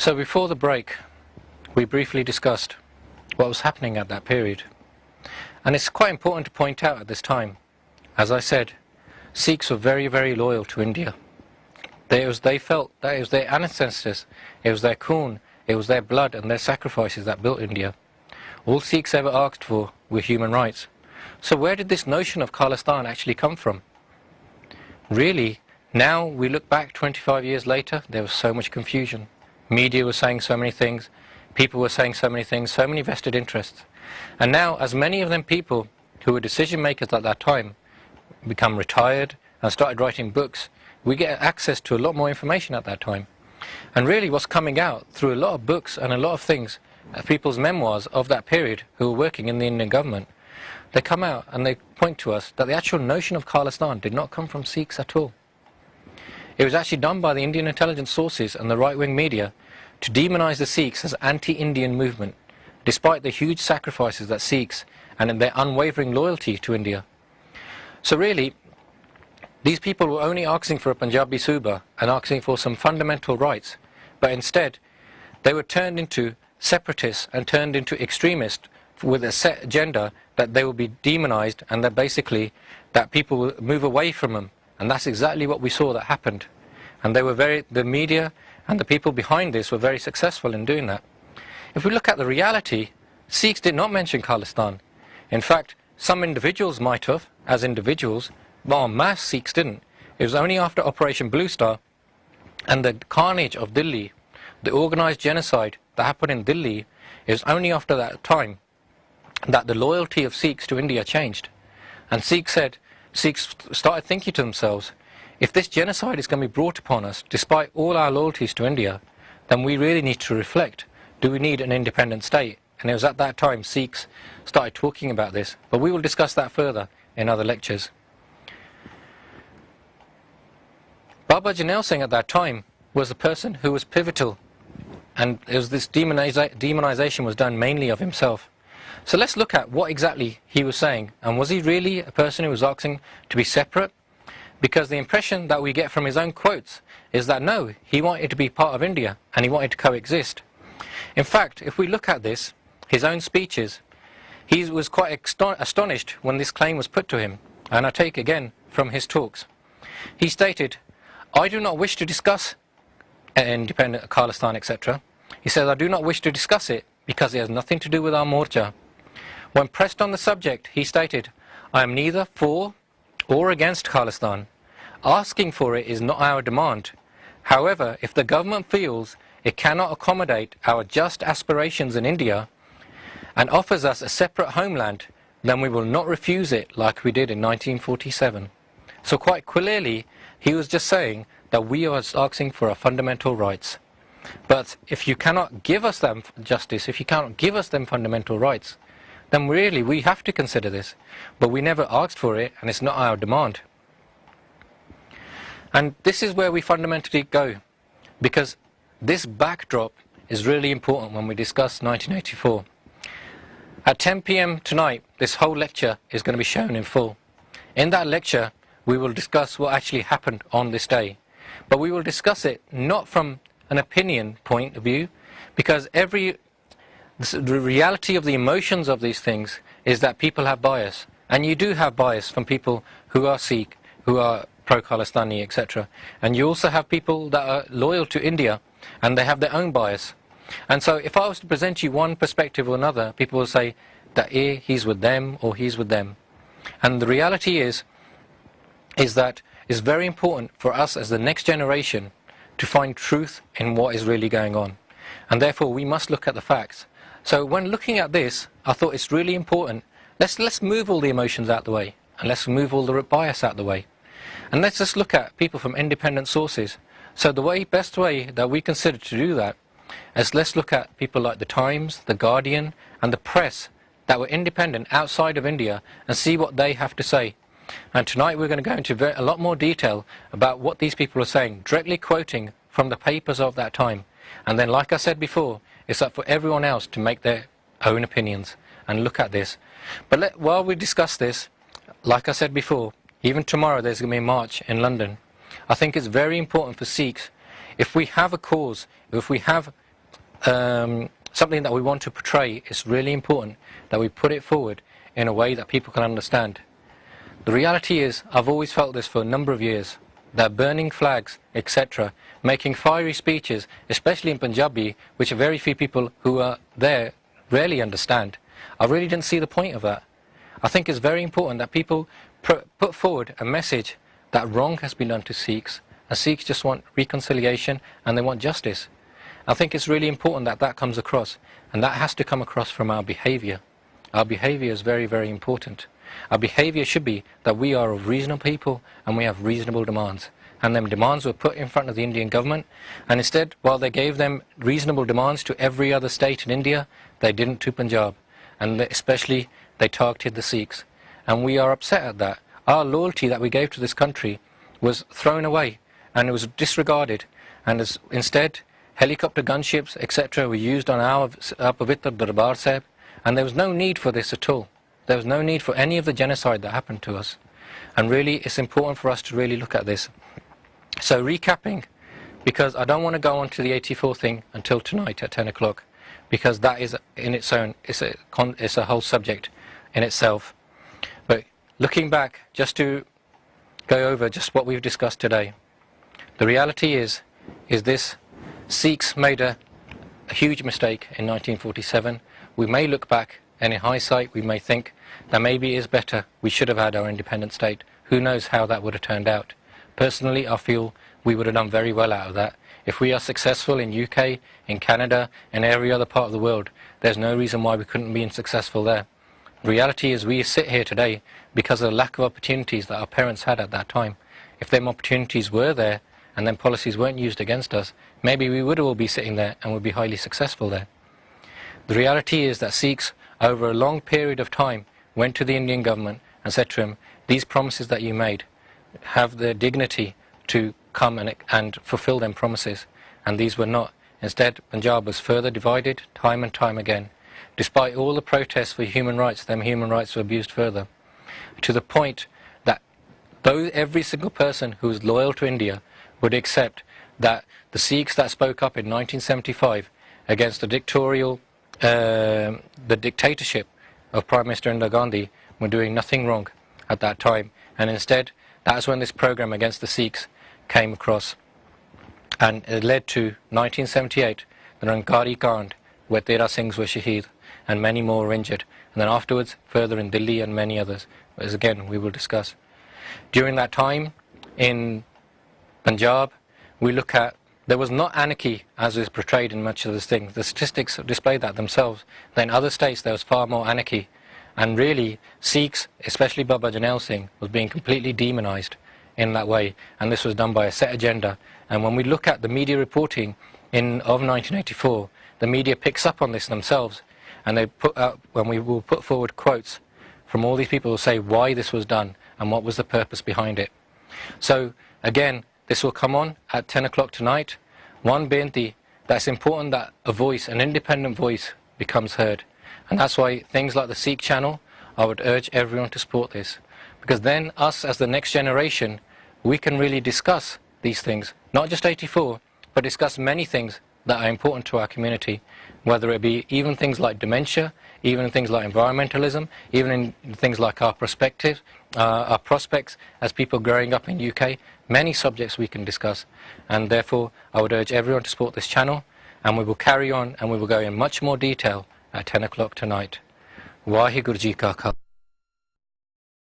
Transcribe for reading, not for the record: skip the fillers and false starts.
So before the break, we briefly discussed what was happening at that period. And it's quite important to point out at this time, as I said, Sikhs were very, very loyal to India. They felt that it was their ancestors, it was their khun, it was their blood and their sacrifices that built India. All Sikhs ever asked for were human rights. So where did this notion of Khalistan actually come from? Really, now we look back 25 years later, there was so much confusion. Media was saying so many things, people were saying so many things, so many vested interests. And now, as many of them people who were decision makers at that time become retired and started writing books, we get access to a lot more information at that time. And really what's coming out through a lot of books and a lot of things, people's memoirs of that period who were working in the Indian government, they come out and they point to us that the actual notion of Khalistan did not come from Sikhs at all. It was actually done by the Indian intelligence sources and the right-wing media to demonize the Sikhs as anti-Indian movement, despite the huge sacrifices that Sikhs and their unwavering loyalty to India. So really, these people were only asking for a Punjabi Suba and asking for some fundamental rights, but instead they were turned into separatists and turned into extremists with a set agenda that they will be demonized and that basically that people will move away from them. And that's exactly what we saw that happened. And the media and the people behind this were very successful in doing that. If we look at the reality, Sikhs did not mention Khalistan. In fact, some individuals might have, as individuals, but en masse Sikhs didn't. It was only after Operation Blue Star and the carnage of Delhi, the organized genocide that happened in Delhi, it was only after that time that the loyalty of Sikhs to India changed. And Sikhs started thinking to themselves, if this genocide is going to be brought upon us, despite all our loyalties to India, then we really need to reflect, do we need an independent state? And it was at that time Sikhs started talking about this. But we will discuss that further in other lectures. Baba Janel Singh at that time was a person who was pivotal, and it was this demonization was done mainly of himself. So let's look at what exactly he was saying, and was he really a person who was asking to be separate? Because the impression that we get from his own quotes is that no, he wanted to be part of India and he wanted to coexist. In fact, if we look at this, his own speeches, he was quite astonished when this claim was put to him, and I take again from his talks. He stated, I do not wish to discuss independent Khalistan, etc. He says, I do not wish to discuss it because it has nothing to do with our Morcha. When pressed on the subject, he stated, I am neither for or against Khalistan. Asking for it is not our demand. However, if the government feels it cannot accommodate our just aspirations in India and offers us a separate homeland, then we will not refuse it like we did in 1947. So quite clearly, he was just saying that we are asking for our fundamental rights. But if you cannot give us them justice, if you cannot give us them fundamental rights, then really we have to consider this. But we never asked for it, and it's not our demand. And this is where we fundamentally go, because this backdrop is really important when we discuss 1984. At 10 p.m. tonight, this whole lecture is going to be shown in full. In that lecture, we will discuss what actually happened on this day. But we will discuss it not from an opinion point of view, because the reality of the emotions of these things is that people have bias. And you do have bias from people who are Sikh, who are pro-Khalistani, etc. And you also have people that are loyal to India, and they have their own bias. And so if I was to present you one perspective or another, people will say that he's with them or he's with them. And the reality is that it's very important for us as the next generation to find truth in what is really going on. And therefore we must look at the facts. So when looking at this, I thought it's really important, let's move all the emotions out the way, and let's move all the bias out the way. And let's just look at people from independent sources. So the best way that we consider to do that is let's look at people like the Times, the Guardian, and the press that were independent outside of India and see what they have to say. And tonight we're going to go into a lot more detail about what these people are saying, directly quoting from the papers of that time. And then, like I said before, it's up for everyone else to make their own opinions and look at this. But while we discuss this, like I said before, even tomorrow there's going to be a march in London. I think it's very important for Sikhs, if we have a cause, if we have something that we want to portray, it's really important that we put it forward in a way that people can understand. The reality is, I've always felt this for a number of years, that burning flags, etc., making fiery speeches, especially in Punjabi, which very few people who are there rarely understand. I really didn't see the point of that. I think it's very important that people put forward a message that wrong has been done to Sikhs, and Sikhs just want reconciliation and they want justice. I think it's really important that that comes across, and that has to come across from our behaviour. Our behaviour is very, very important. Our behaviour should be that we are a reasonable people and we have reasonable demands. And them demands were put in front of the Indian government, and instead, while they gave them reasonable demands to every other state in India, they didn't to Punjab. And especially, they targeted the Sikhs. And we are upset at that. Our loyalty that we gave to this country was thrown away, and it was disregarded. And instead, helicopter gunships, etc., were used on our Pavitra Darbar Sahib, and there was no need for this at all. There was no need for any of the genocide that happened to us. And really, it's important for us to really look at this. So recapping, because I don't want to go on to the 84 thing until tonight at 10 o'clock, because that is in its own, it's a whole subject in itself. But looking back, just to go over just what we've discussed today, the reality is this: Sikhs made a huge mistake in 1947. We may look back, and in hindsight we may think that maybe it is better, we should have had our independent state. Who knows how that would have turned out. Personally, I feel we would have done very well out of that. If we are successful in UK, in Canada, in every other part of the world, there's no reason why we couldn't be successful there. The reality is we sit here today because of the lack of opportunities that our parents had at that time. If them opportunities were there, and then policies weren't used against us, maybe we would all be sitting there and would be highly successful there. The reality is that Sikhs, over a long period of time, went to the Indian government and said to him, these promises that you made, have the dignity to come and fulfill them promises. And these were not. Instead, Punjab was further divided time and time again. Despite all the protests for human rights, them human rights were abused further. To the point that though every single person who was loyal to India would accept that the Sikhs that spoke up in 1975 against the dictatorship of Prime Minister Indira Gandhi were doing nothing wrong at that time. And instead, that's when this program against the Sikhs came across. And it led to 1978, the Rankari Kand, where Tera Singhs were shaheed, and many more were injured. And then afterwards, further in Delhi and many others, as again we will discuss. During that time, in Punjab, we look at, there was not anarchy as is portrayed in much of this thing. The statistics display that themselves. Then in other states there was far more anarchy. And really, Sikhs, especially Baba Janel Singh, was being completely demonized in that way. And this was done by a set agenda. And when we look at the media reporting of 1984, the media picks up on this themselves. And they put out, when we will put forward quotes from all these people who say why this was done and what was the purpose behind it. So again, this will come on at 10 o'clock tonight. One benti, that's important that a voice, an independent voice, becomes heard. And that's why things like the Sikh channel, I would urge everyone to support this. Because then us as the next generation, we can really discuss these things. Not just 84, but discuss many things that are important to our community. Whether it be even things like dementia, even things like environmentalism, even in things like our perspective, our prospects as people growing up in UK. Many subjects we can discuss. And therefore, I would urge everyone to support this channel. And we will carry on and we will go in much more detail at 10 o'clock tonight. Waheguru Ji Ka Khalsa.